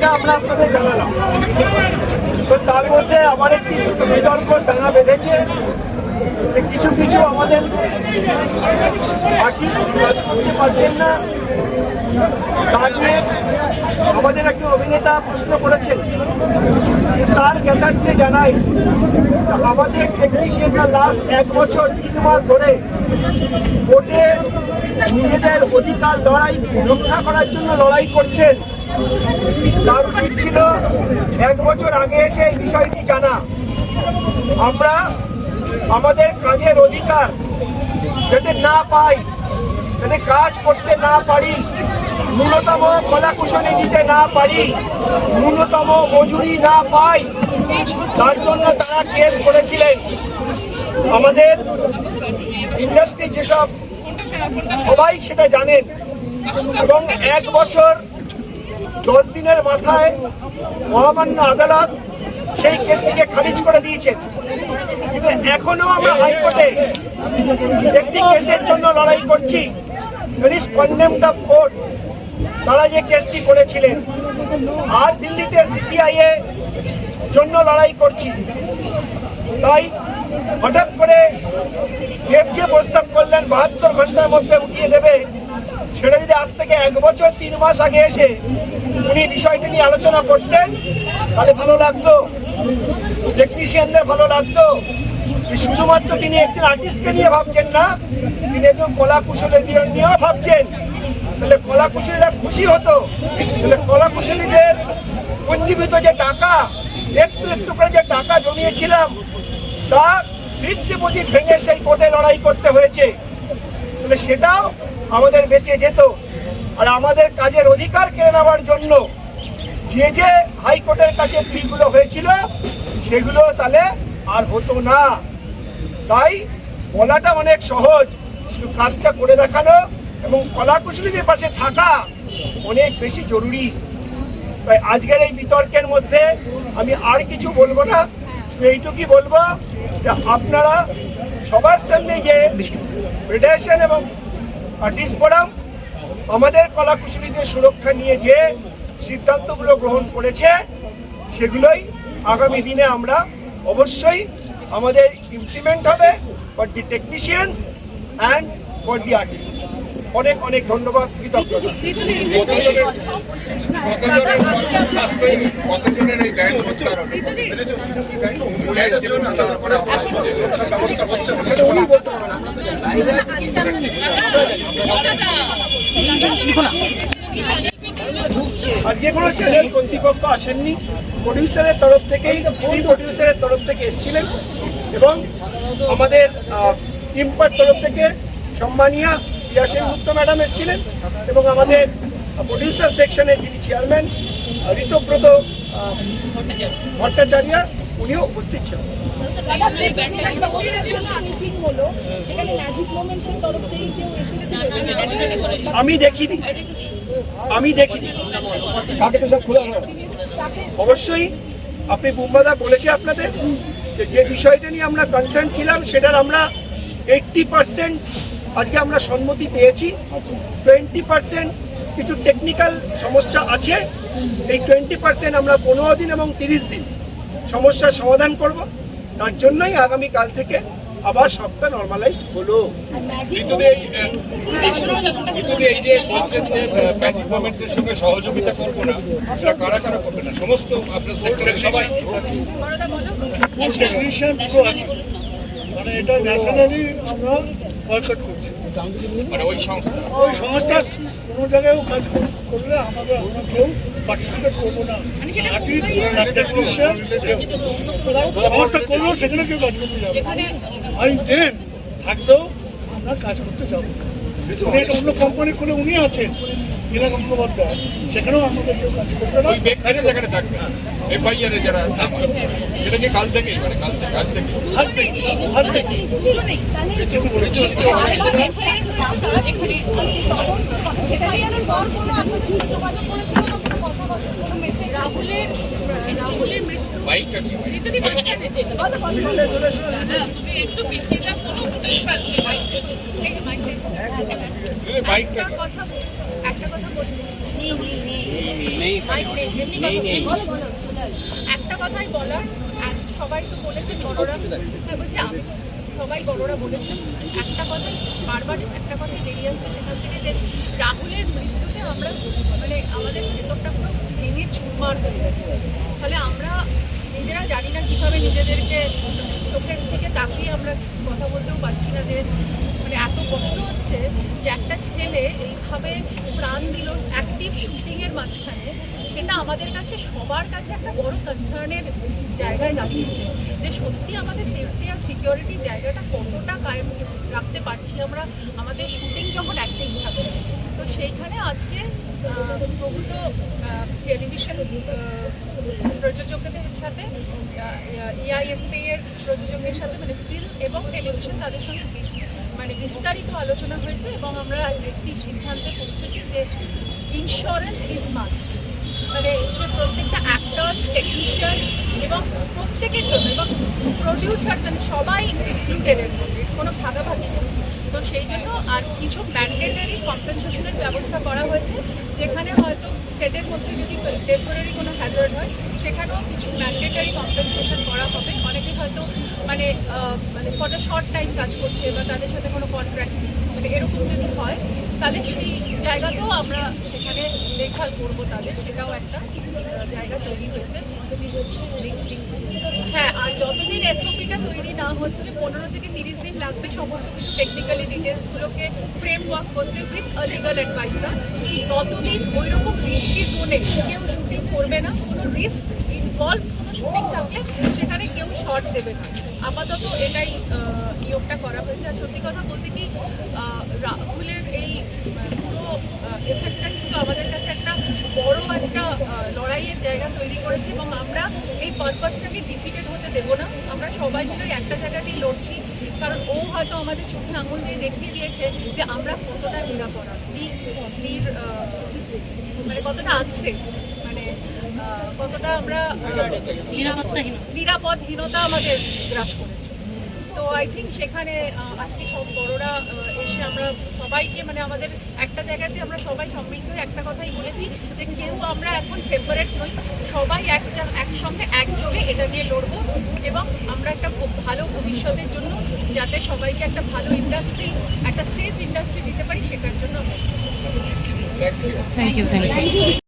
যেটা আমরা আপনাদের জানালাম, তো তার মধ্যে আমার একটি বিতর্ক টানা বেঁধেছে যে কিছু কিছু আমাদের আর্টিস্ট কাজ করতে পারছেন না। তা নিয়ে আমাদের একজন অভিনেতা প্রশ্ন করেছেন, তার জ্ঞাতার্থে জানাই আমাদের টেকনিশিয়ানরা লাস্ট 1 বছর 3 মাস ধরে কোর্টে নিজেদের অধিকার লড়াই রক্ষা করার জন্য লড়াই করছেন। তার উচিত ছিল 1 বছর আগে এসে এই বিষয়টি জানা। আমরা আমাদের কাজের অধিকার যাতে না পাই, যাতে কাজ করতে না পারি, ন্যূনতম কলাকুশলী দিতে না পারি, ন্যূনতম মজুরি না পাই, তার জন্য তারা কেস করেছিলেন। আমাদের ইন্ডাস্ট্রি যেসব সবাই সেটা জানেন, এবং 1 বছর 10 দিনের মাথায় মহামান্য আদালত সেই কেসটিকে খারিজ করে দিয়েছেন। কিন্তু এখনো আমরা হাইকোর্টে একটি কেসের জন্য লড়াই করছি, কন্ডেমড অফ কোর্ট, তারা যে কেসটি করেছিলেন। আর দিল্লিতে সিসিআইএ জন্য লড়াই করছি। তাই হঠাৎ করে দেব যে প্রস্তাব করলেন 72 ঘন্টার মধ্যে উঠিয়ে দেবে, সেটা যদি আজ থেকে 1 বছর 3 মাস আগে এসে উনি বিষয়টি নিয়ে আলোচনা করতেন, তাহলে ভালো লাগতো, টেকনিশিয়ানদের ভালো লাগতো। শুধুমাত্র তিনি একজন আর্টিস্টকে নিয়ে ভাবছেন না, তিনি একজন কলা কুশলীদের নিয়েও ভাবছেন। তাহলে কলা কুশলীরা খুশি হতো। তাহলে কলা কুশলীদের পঞ্জীভূত যে টাকা, একটু একটু করে যে টাকা জমিয়েছিলাম, তা ফিক্সড ডিপোজিট ভেঙে সেই কোর্টে লড়াই করতে হয়েছে। তাহলে সেটাও আমাদের বেঁচে যেত। আর আমাদের কাজের অধিকার কেড়ে নেওয়ার জন্য যে যে হাইকোর্টের কাছে প্লিগুলো হয়েছিল, সেগুলো তাহলে আর হতো না। তাই বলাটা অনেক সহজ, শুধু কাজটা করে দেখানো এবং কলাকুশলীদের পাশে থাকা অনেক বেশি জরুরি। তাই আজকের এই বিতর্কের মধ্যে আমি আর কিছু বলবো না, শুধু এইটুকুই বলবো যে আপনারা সবার সামনে যে ফেডারেশন এবং আর্টিস্ট ফোরাম আমাদের কলাকুশলীদের সুরক্ষা নিয়ে যে সিদ্ধান্তগুলো গ্রহণ করেছে, সেগুলোই আগামী দিনে আমরা অবশ্যই আমাদের ইমপ্লিমেন্ট হবে for the technicians and for the artist. অনেক অনেক ধন্যবাদ, কৃতজ্ঞতা। আজকে কোনো চ্যানেল কর্তৃপক্ষ আসেননি, প্রডিউসারের তরফ থেকেই, টিভি প্রডিউসারের তরফ থেকে এসেছিলেন, এবং আমাদের ইম্পার তরফ থেকে সম্মানীয় ইয়াসিন মুক্ত ম্যাডাম এসেছিলেন, এবং আমাদের প্রডিউসার সেকশনের যিনি চেয়ারম্যান ঋতব্রত ভট্টাচার্য, উনিও উপস্থিত ছিলেন। আমি দেখিনি। অবশ্যই আপনি বুম্বাদা বলেছে আপনাদের যে বিষয়টা নিয়ে আমরা কনসার্ন ছিলাম, সেটার আমরা 80% আজকে আমরা সম্মতি পেয়েছি। 20% কিছু টেকনিক্যাল সমস্যা আছে। এই 20% আমরা 15 দিন এবং 30 দিন সমস্যার সমাধান করব। তার জন্যই আগামীকাল থেকে আবার সবটা নর্মালাইজড হলো। এই যে বলছেন যে ম্যাজিক মোমেন্টসের সঙ্গে সহযোগিতা করবো না, সেটা কারা কারা করবে না? সমস্ত আপনার সেক্টরের সবাই, টেকনিশিয়ান মানে এটা ন্যাশনালি আমরা বয়কট করছি। মানে ওই সংস্থা কোনো জায়গায়ও কাজ করলে আমরা কেউ পার্টিসিপেট করবো না। আর্টিস্ট টেকনিশিয়ান সংস্থা করলেও সেখানে কেউ কাজ করতে যাবে, আইন দেন থাকলেও আমরা কাজ করতে যাবো। অন্য কোম্পানি খুলে উনি আছেন বিনা গঙ্গোপাধ্যায়, সেখানেও আমাদের কেউ কাজ করবে না। যেখানে থাকবে এফআইআর এ যারা সেটা কি কাল থেকে, মানে কাল থেকে আজ থেকে বাইকটা একটা কথা বলি, মাইক নেই, এমনি কথা বলছি। একটা কথাই বলার, সবাই তো বলেছেন বড়রা, হ্যাঁ বলছি আমি, সবাই বড়রা বলেছেন একটা কথাই, বারবার একটা কথাই বেরিয়ে আসছে সেখান থেকে যে রাহুলের মৃত্যুতে আমরা মানে আমাদের ভেতরটা পুরো ভেঙে চুরমার হয়ে গেছে। ফলে আমরা নিজেরা জানি না কীভাবে নিজেদেরকে চোখের দিকে তাকিয়ে আমরা কথা বলতেও পারছি না যে মানে এত কষ্ট হচ্ছে যে একটা ছেলে এইভাবে প্রাণ দিল অ্যাক্টিভ শুটিংয়ের মাঝখানে। এটা আমাদের কাছে সবার কাছে একটা বড় কনসার্নের জায়গায় দাঁড়িয়েছে যে সত্যি আমাদের সেফটি আর সিকিউরিটি জায়গাটা কতটা কায়েম রাখতে পারছি আমরা আমাদের শুটিং যখন অ্যাক্টিভ থাকে। তো সেইখানে আজকে প্রভূত টেলিভিশন প্রযোজকদের সাথে EIFP এর প্রযোজকের সাথে মানে ফিল্ম এবং টেলিভিশন তাদের সঙ্গে মানে বিস্তারিত আলোচনা হয়েছে এবং আমরা একটি সিদ্ধান্তে পৌঁছেছি যে ইন্স্যুরেন্স ইজ মাস্ট। মানে যে প্রত্যেকটা অ্যাক্টার্স, টেকনিশিয়ানস এবং প্রত্যেকের জন্য এবং প্রডিউসার মানে সবাই ইনক্লুডেড এর মধ্যে কোনো ভাগাভাগি নেই। তো সেই জন্য আর কিছু ম্যান্ডেটারি কম্পেনসেশনের ব্যবস্থা করা হয়েছে, যেখানে হয়তো সেটের মধ্যে যদি টেম্পোরারি কোনো হ্যাজার্ড হয় সেখানেও কিছু ম্যান্ডেটারি কম্পেনসেশন করা হবে। অনেকে হয়তো মানে মানে ফটো শর্ট টাইম কাজ করছে বা তাদের সাথে কোনো কন্ট্রাক্ট মানে এরকম যদি হয় তাহলে সেই জায়গাতেও আমরা সেখানে দেখভাল করবো তাদের, সেটাও একটা জায়গা তৈরি হয়েছে। হ্যাঁ, আর যতদিন এসওপিটা তৈরি না হচ্ছে 15 থেকে 30 দিন লাগবে সমস্ত কিছু টেকনিক্যালি ডিটেলসগুলোকে ফ্রেম ওয়ার্ক করতে উইথ লিগাল অ্যাডভাইসার। ততদিন ওই রকম রিস্কি জোনে কেউ শুটিং করবে না, কোনো রিস্ক ইনভলভ কোনো শুটিং থাকলে সেখানে কেউ শর্ট দেবে না। আপাতত এটাই নিয়োগটা করা হয়েছে। আর সত্যি কথা বলতে কি রাহুলের এই পুরো এফেক্টটা কিন্তু আমাদের কাছে একটা বড় একটা লড়াইয়ের জায়গা তৈরি করেছে এবং আমরা এই পারপাসটাকে ডিফিটেড হতে দেবো না। আমরা সবাই মিলে একটা জায়গাতেই লড়ছি, কারণ ও হয়তো আমাদের চোখে আঙুল দিয়ে দেখিয়ে দিয়েছে যে আমরা কতটা নিরাপরাধ, মানে কতটা আছে, মানে কতটা আমরা নিরাপদহীনতা আমাদের গ্রাস করেছে। তো আই থিঙ্ক সেখানে আজকে সব বড়রা এসে আমরা সবাইকে মানে আমাদের একটা জায়গাতে আমরা সবাই সম্মিলিত হয়ে একটা কথাই বলেছি যে কেউ আমরা এখন সেপারেট নই, সবাই একসঙ্গে একযোগে এটা নিয়ে লড়বো এবং আমরা একটা ভালো ভবিষ্যতের জন্য যাতে সবাইকে একটা ভালো ইন্ডাস্ট্রি, একটা সেফ ইন্ডাস্ট্রি দিতে পারি সেটার জন্য। Thank you.